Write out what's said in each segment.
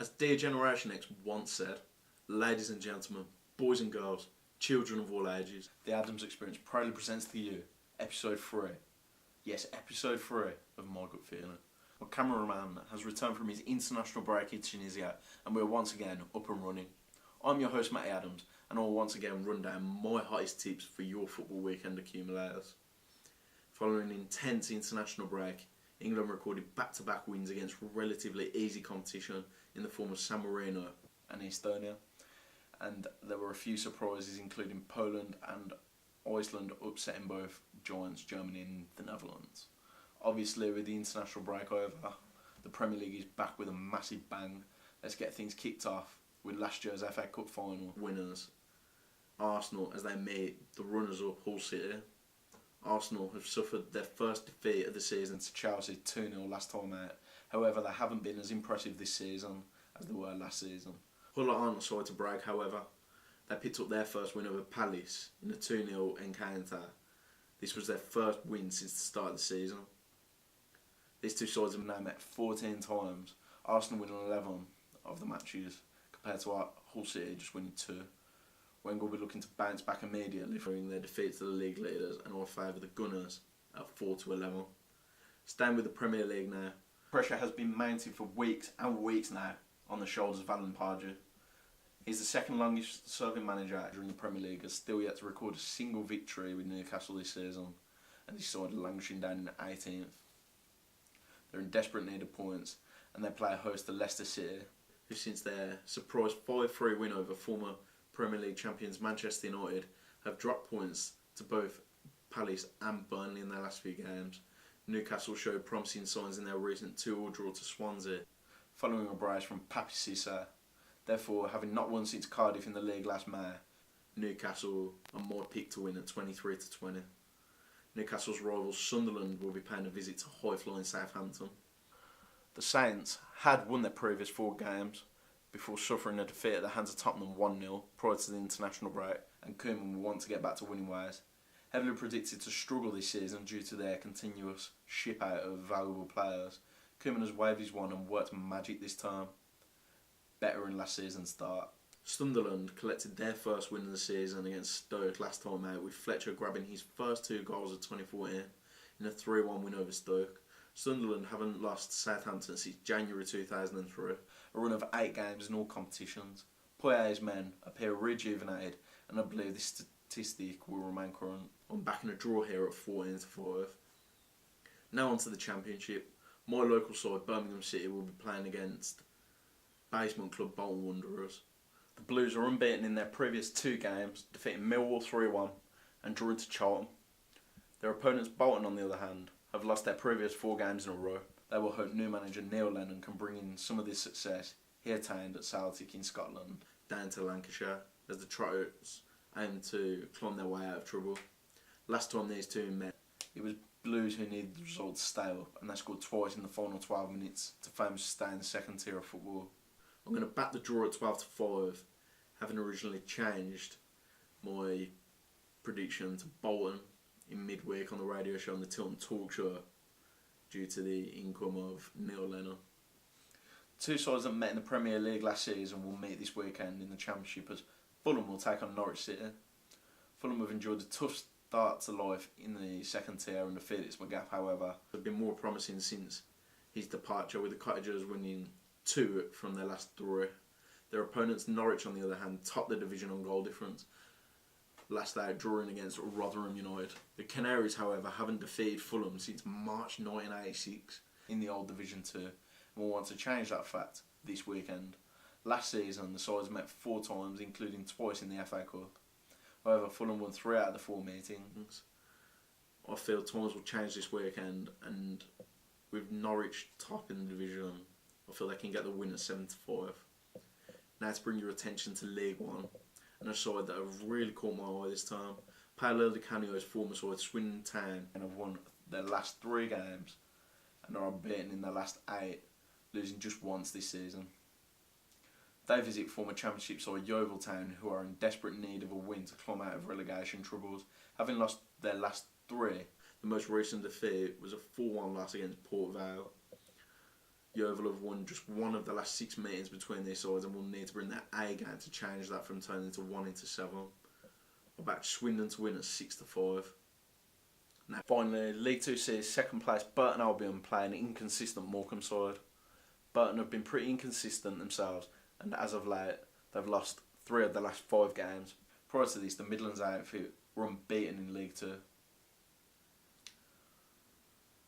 As Dear Generation X once said, ladies and gentlemen, boys and girls, children of all ages, The Adams Experience proudly presents to you episode 3. Yes, episode 3 of My Gut Feeling. My cameraman has returned from his international break in Tunisia and we are once again up and running. I'm your host Matty Adams and I'll once again run down my hottest tips for your football weekend accumulators. Following an intense international break, England recorded back-to-back wins against relatively easy competition in the form of San Marino and Estonia. And there were a few surprises, including Poland and Iceland upsetting both giants Germany and the Netherlands. Obviously, with the international break over, the Premier League is back with a massive bang. Let's get things kicked off with last year's FA Cup final winners, Arsenal, as they meet the runners-up Hull City. Arsenal have suffered their first defeat of the season to Chelsea 2-0 last time out. However, they haven't been as impressive this season as they were last season. Hull aren't sorry to brag, however. They picked up their first win over Palace in a 2-0 encounter. This was their first win since the start of the season. These two sides have now met 14 times. Arsenal winning 11 of the matches compared to Hull City just winning 2. Wenger will be looking to bounce back immediately following their defeat to the league leaders, and I'll favour the Gunners at 4-11. Staying with the Premier League now. Pressure has been mounted for weeks and weeks now on the shoulders of Alan Pardew. He's the second longest serving manager in the Premier League, has still yet to record a single victory with Newcastle this season, and his side languishing down in 18th. They're in desperate need of points, and they play host to Leicester City, who since their surprise 5-3 win over former Premier League champions Manchester United have dropped points to both Palace and Burnley in their last few games. Newcastle showed promising signs in their recent 2-2 draw to Swansea, following a brace from Papi Cissé. Therefore, having not won since Cardiff in the league last May, Newcastle are more picked to win at 23-20. Newcastle's rivals Sunderland will be paying a visit to high-flying Southampton. The Saints had won their previous 4 games before suffering a defeat at the hands of Tottenham 1-0 prior to the international break, and Koeman will want to get back to winning ways. Heavily predicted to struggle this season due to their continuous ship out of valuable players, Koeman has waved his wand and worked magic this time, better than last season's start. Sunderland collected their first win of the season against Stoke last time out, with Fletcher grabbing his first 2 goals of 2014 in a 3-1 win over Stoke. Sunderland haven't lost to Southampton since January 2003. A run of 8 games in all competitions. Poyet's men appear rejuvenated, and I believe this statistic will remain current. I'm backing a draw here at 14-5. Now on to the Championship. My local side, Birmingham City, will be playing against basement club Bolton Wanderers. The Blues are unbeaten in their previous 2 games, defeating Millwall 3-1 and drawing to Charlton. Their opponents, Bolton, on the other hand, have lost their previous 4 games in a row. They will hope new manager Neil Lennon can bring in some of this success he attained at Celtic in Scotland down to Lancashire, as the Trotters aim to climb their way out of trouble. Last time these two met, it was Blues who needed the result to stay up, and they scored twice in the final 12 minutes to famously stay in the second tier of football. I'm going to back the draw at 12-5, having originally changed my prediction to Bolton in midweek on the radio show on the Tilton Talk Show due to the income of Neil Lennon. 2 sides that met in the Premier League last season will meet this weekend in the Championship, as Fulham will take on Norwich City. Fulham have enjoyed a tough start to life in the second tier and the Felix Magath, however, have been more promising since his departure, with the Cottagers winning 2 from their last 3. Their opponents, Norwich, on the other hand, top the division on goal difference, last out drawing against Rotherham United. The Canaries, however, haven't defeated Fulham since March 1986 in the old Division 2, and will want to change that fact this weekend. Last season, the sides met 4 times, including twice in the FA Cup. However, Fulham won 3 out of the 4 meetings. I feel times will change this weekend, and with Norwich top in the division, I feel they can get the win at 7-5. Now to bring your attention to League One, and a side that have really caught my eye this time. Paolo Di Canio's former side, Swindon Town, and have won their last 3 games and are unbeaten in their last 8, losing just once this season. They visit former Championship side Yeovil Town, who are in desperate need of a win to climb out of relegation troubles, having lost their last 3. The most recent defeat was a 4-1 loss against Port Vale. Yeovil have won just one of the last 6 meetings between these sides and will need to bring their A game to change that from turning to 1-7. I backed Swindon to win at 6-5. Now, finally, League Two sees second place Burton Albion play an inconsistent Morecambe side. Burton have been pretty inconsistent themselves, and as of late, they've lost 3 of the last 5 games. Prior to this, the Midlands outfit were unbeaten in League Two.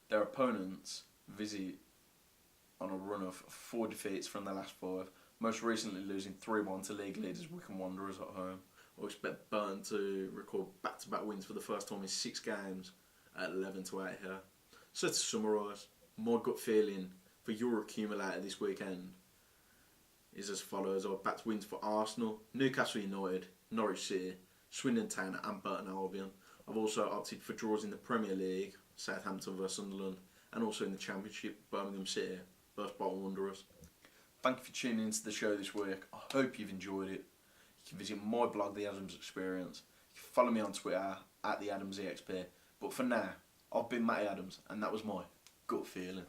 Their opponents visit on a run of 4 defeats from the last 5, most recently losing 3-1 to league leaders Wycombe Wanderers at home. I expect Burton to record back-to-back wins for the first time in 6 games at 11-8 here. So to summarise, my gut feeling for your accumulator this weekend is as follows. I've backed wins for Arsenal, Newcastle United, Norwich City, Swindon Town and Burton Albion. I've also opted for draws in the Premier League, Southampton vs Sunderland, and also in the Championship, Birmingham City vs Bolton Wanderers. Thank you for tuning into the show this week. I hope you've enjoyed it. You can visit my blog, The Adams Experience. You can follow me on Twitter @TheAdamsEXP. But for now, I've been Matty Adams, and that was my gut feeling.